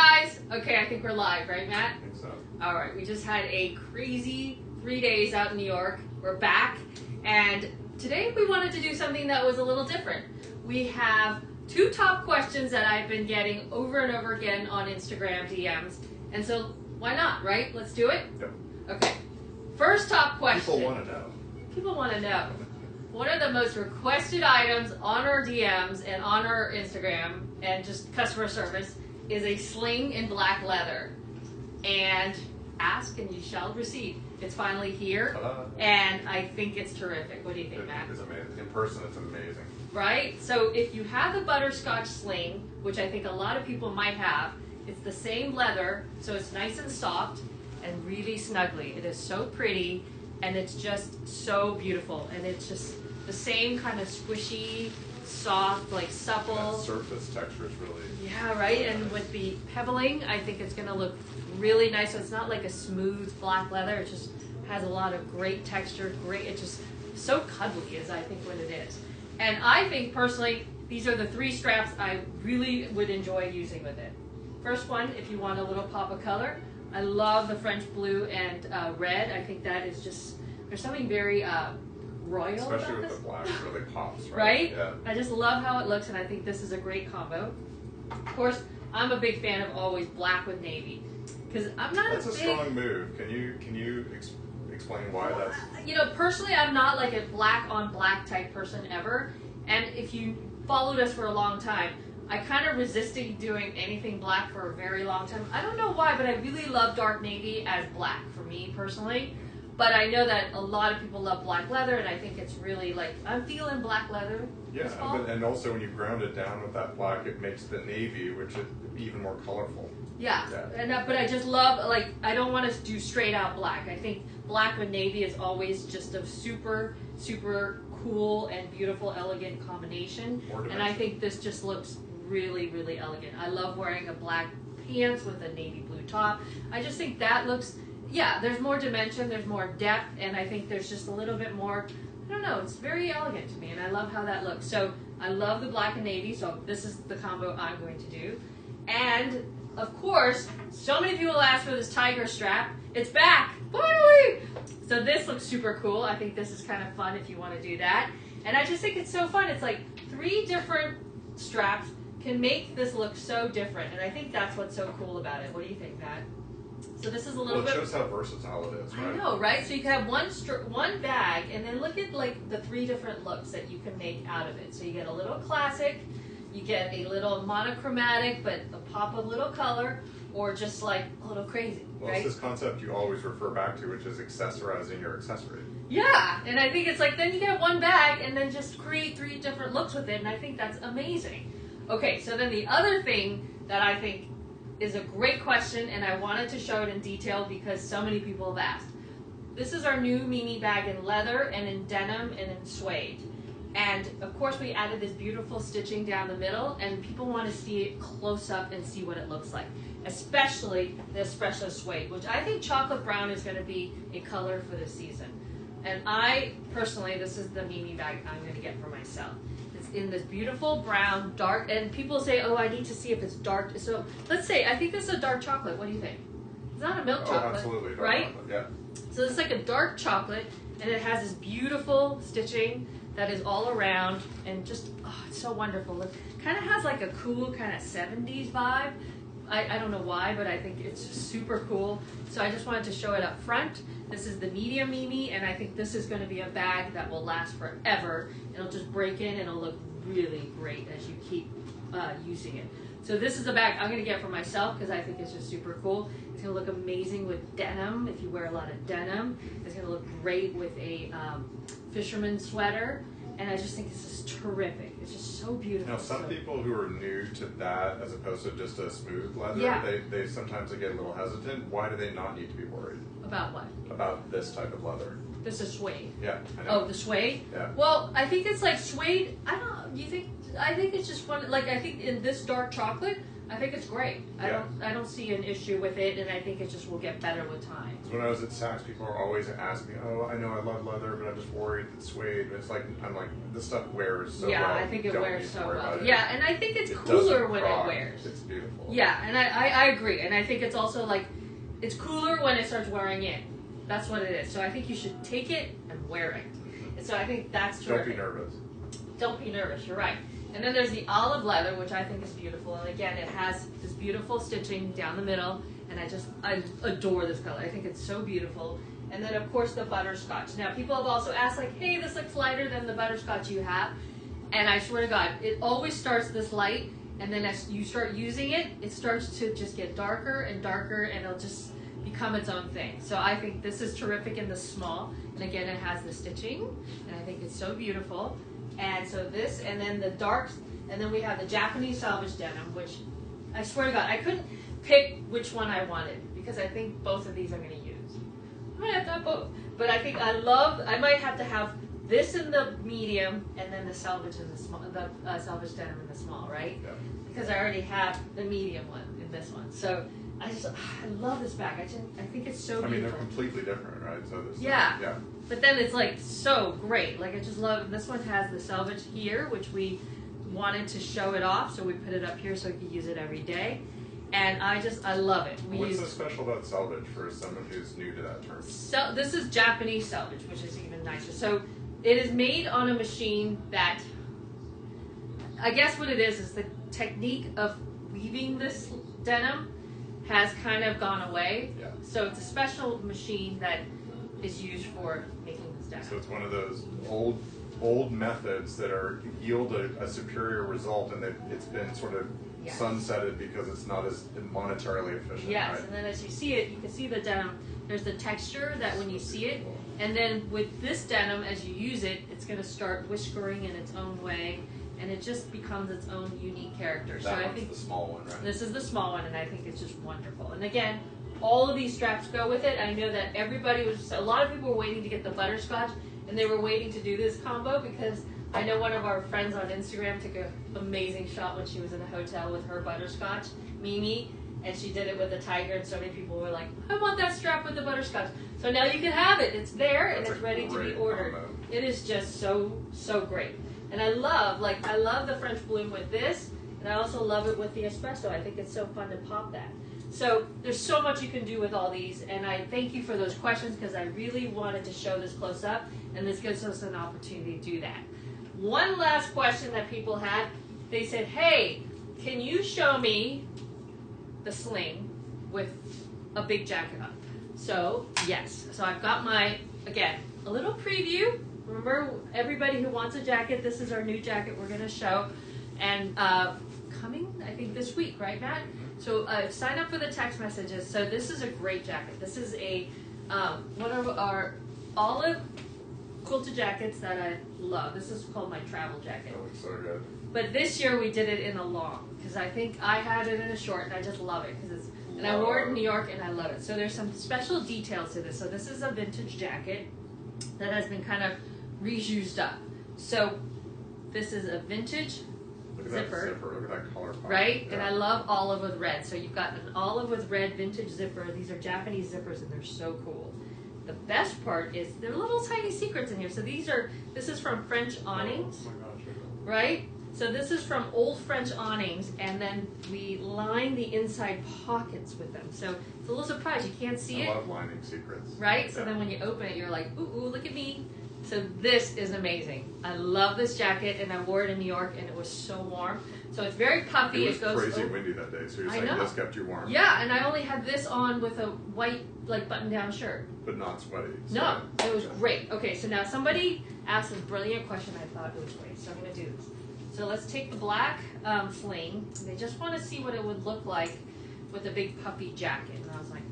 guys. Okay, I think we're live, right, Matt? I think so. All right, we just had a crazy 3 days out in New York. We're back, and today we wanted to do something that was a little different. We have 2 top questions that I've been getting over and over again on Instagram DMs, and so why not, right? Let's do it? Yep. Okay. First top question. People want to know. People want to know. What are the most requested items on our DMs and on our Instagram and just customer service is a sling in black leather. And ask and you shall receive. It's finally here. Ta-da. And I think it's terrific. What do you think, Matt? It's amazing. In person, it's amazing. Right? So if you have the butterscotch sling, which I think a lot of people might have, it's the same leather, so it's nice and soft and really snuggly. It is so pretty and it's just so beautiful. And it's just the same kind of squishy, soft, like supple. That surface texture is really... Yeah, right? And with the pebbling, I think it's going to look really nice. So it's not like a smooth black leather. It just has a lot of great texture. It's just so cuddly is I think what it is. And I think personally, these are the 3 straps I really would enjoy using with it. First one, if you want a little pop of color, I love the French blue and red. I think that is just, there's something very royal Especially about with this. the black, it really pops, right? Right? Yeah. I just love how it looks, and I think this is a great combo. Of course, I'm a big fan of always black with navy, because I'm not That's a a big... strong move. Can you explain why that's... You know, personally, I'm not like a black on black type person ever, and if you followed us for a long time, I kind of resisted doing anything black for a very long time. I don't know why, but I really love dark navy as black for me personally. But I know that a lot of people love black leather, and I think it's really like, I'm feeling black leather. Yeah, and also when you ground it down with that black, it makes the navy, which is even more colorful. Yeah, and but I just love, like, I don't want to do straight out black. I think black with navy is always just a super, super cool and beautiful, elegant combination. And I think this just looks really, really elegant. I love wearing a black pants with a navy blue top. I just think that looks, yeah, there's more dimension, there's more depth, and I think there's just a little bit more, I don't know, it's very elegant to me, and I love how that looks. So I love the black and navy, so this is the combo I'm going to do. And of course, so many people ask for this tiger strap. It's back, finally! So this looks super cool. I think this is kind of fun if you want to do that. And I just think it's so fun. It's like 3 different straps can make this look so different, and I think that's what's so cool about it. What do you think, Pat? So this is a little bit... Well, it shows how versatile it is, right? I know, right? So you can have one bag, and then look at like the 3 different looks that you can make out of it. So you get a little classic, you get a little monochromatic, but a pop of little color, or just like a little crazy, well, right? It's this concept you always refer back to, which is accessorizing your accessory. Yeah, and I think it's like, then you get one bag, and then just create 3 different looks with it, and I think that's amazing. Okay, so then the other thing that I think is a great question, and I wanted to show it in detail because so many people have asked. This is our new Mimi bag in leather and in denim and in suede. And of course we added this beautiful stitching down the middle, and people want to see it close up and see what it looks like. Especially the espresso suede, which I think chocolate brown is going to be a color for the season. And I, personally, this is the Mimi bag I'm going to get for myself. It's in this beautiful brown, dark, and people say, oh, I need to see if it's dark. So let's say, I think this is a dark chocolate. What do you think? It's not a milk chocolate, Absolutely. right? Yeah. So it's like a dark chocolate, and it has this beautiful stitching that is all around, and just, oh, it's so wonderful. It kind of has like a cool kind of 70s vibe. I don't know why, but I think it's just super cool. So I just wanted to show it up front. This is the medium Mimi, and I think this is going to be a bag that will last forever. It'll just break in, and it'll look really great as you keep using it. So this is a bag I'm going to get for myself because I think it's just super cool. It's going to look amazing with denim if you wear a lot of denim. It's going to look great with a fisherman sweater. And I just think this is terrific. It's just so beautiful. Now, some people who are new to that, as opposed to just a smooth leather, Yeah. they sometimes get a little hesitant. Why do they not need to be worried? About what? About this type of leather. This is suede. Yeah, I know. Oh, the suede? Yeah. Well, I think it's like suede. I don't know. I think it's just fun. Like, I think in this dark chocolate, I think it's great. Yeah. I don't see an issue with it, and I think it just will get better with time. When I was at Saks, people are always asking me, "Oh, I know I love leather, but I'm just worried that suede." It's like I'm like, this stuff wears so well. Yeah, I think it Don't wears need to so worry well. about it. Yeah, and I think it's It cooler doesn't when rock. it wears. It's beautiful. Yeah, and I agree, and I think it's also like, it's cooler when it starts wearing in. That's what it is. So I think you should take it and wear it. And so I think that's terrific. Don't be nervous. Don't be nervous. You're right. And then there's the olive leather, which I think is beautiful. And again, it has this beautiful stitching down the middle. And I adore this color. I think it's so beautiful. And then, of course, the butterscotch. Now, people have also asked, like, hey, this looks lighter than the butterscotch you have. And I swear to God, it always starts this light. And then as you start using it, it starts to just get darker and darker. And it'll just become its own thing. So I think this is terrific in the small. And again, it has the stitching. And I think it's so beautiful. And so this, and then the darks, and then we have the Japanese Salvage denim, which I swear to God, I couldn't pick which one I wanted because I think both of these I'm going to use. I might have to have both, but I think I might have to have this in the medium and then the Salvage in the small, the Salvage denim in the small, right? Yeah. Because I already have the medium one in this one. So I love this bag. I think it's so beautiful. I mean, they're completely different, right? So this. Yeah. Yeah. But then it's like so great. Like I just love, this one has the Salvage here, which we wanted to show it off, so we put it up here so we could use it every day. And I love it. What's so special about Salvage for someone who's new to that term? So this is Japanese Salvage, which is even nicer. So it is made on a machine that, I guess what it is the technique of weaving this denim has kind of gone away. Yeah. So it's a special machine that is used for making this denim. So it's one of those old methods that yield a superior result, and it's been sort of Yes. sunsetted because it's not as monetarily efficient. Yes, Right? and then as you see it, you can see the denim. There's the texture that when you see it, and then with this denim, as you use it, it's going to start whiskering in its own way, and it just becomes its own unique character. So That I one's think the small one, right? this is the small one, and I think it's just wonderful. And again, all of these straps go with it. I know that a lot of people were waiting to get the butterscotch, and they were waiting to do this combo because I know one of our friends on Instagram took an amazing shot when she was in a hotel with her butterscotch, Mimi, and she did it with a tiger, and so many people were like, I want that strap with the butterscotch. So now you can have it. It's there, and That's it's a ready to be great ordered. combo. It is just so, so great. And I love the French bloom with this, and I also love it with the espresso. I think it's so fun to pop that. So there's so much you can do with all these, and I thank you for those questions because I really wanted to show this close up, and this gives us an opportunity to do that. One last question that people had, they said, hey, can you show me the Sling with a big jacket on? So yes, so I've got again, a little preview. Remember, everybody who wants a jacket, this is our new jacket we're going to show, and coming, I think, this week, right, Matt? So sign up for the text messages. So this is a great jacket. This is one of our olive quilted jackets that I love. This is called my travel jacket. That looks so good. But this year we did it in a long because I think I had it in a short and I just love it because I wore it in New York and I love it. So there's some special details to this. So this is a vintage jacket that has been kind of reused up. So this is a vintage Look at zipper. that zipper. Look at that color pop. Right? Yeah. And I love olive with red. So you've got an olive with red vintage zipper. These are Japanese zippers and they're so cool. The best part is there are little tiny secrets in here. So this is from French awnings, Oh my gosh. right? So this is from old French awnings, and then we line the inside pockets with them. So it's a little surprise. You can't see it. I love lining secrets. Right? So Yeah. then when you open it, you're like, ooh, look at me. So this is amazing. I love this jacket, and I wore it in New York, and it was so warm. So it's very puffy. It was goes crazy windy that day, so you're I saying know. this kept you warm. Yeah, and I only had this on with a white, button-down shirt. But not sweaty. So No, it was great. Okay, so now somebody asked a brilliant question. I thought it was great, so I'm going to do this. So let's take the black Sling. They just want to see what it would look like with a big puffy jacket. And I was like,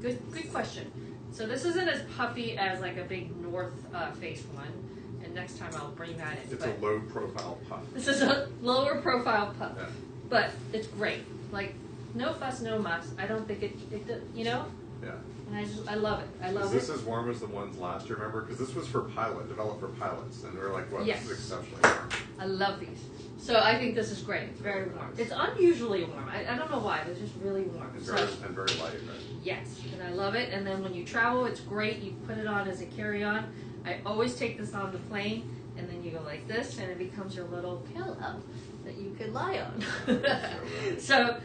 good question. So this isn't as puffy as like a big North Face one. And next time I'll bring that in. It's a low profile puff. This is a lower profile puff. Yeah. But it's great. Like, no fuss, no muss. I don't think Yeah. And I love it. I love Is this it. as warm as the ones last year? Remember, because this was developed for pilots, and we were like, "Well, Yes. this is exceptionally warm." I love these. So I think this is great. It's very warm. It's unusually warm. I don't know why, but it's just really warm. And So, very light, right? yes, and I love it. And then when you travel, it's great. You put it on as a carry-on. I always take this on the plane, and then you go like this, and it becomes your little pillow that you could lie on. So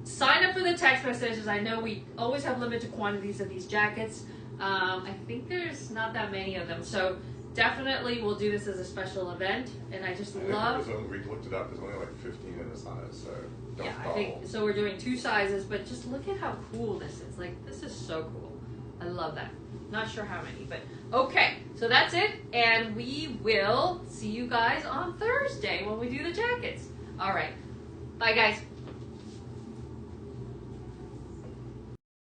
sign up for the text messages. I know we always have limited quantities of these jackets. I think there's not that many of them. So definitely we'll do this as a special event. And I just love... We looked it up. There's only like 15 in the size, so don't Yeah, call. I think so. We're doing 2 sizes, but just look at how cool this is. Like, this is so cool. I love that. Not sure how many, but okay. So that's it, and we will see you guys on Thursday when we do the jackets. All right. Bye, guys.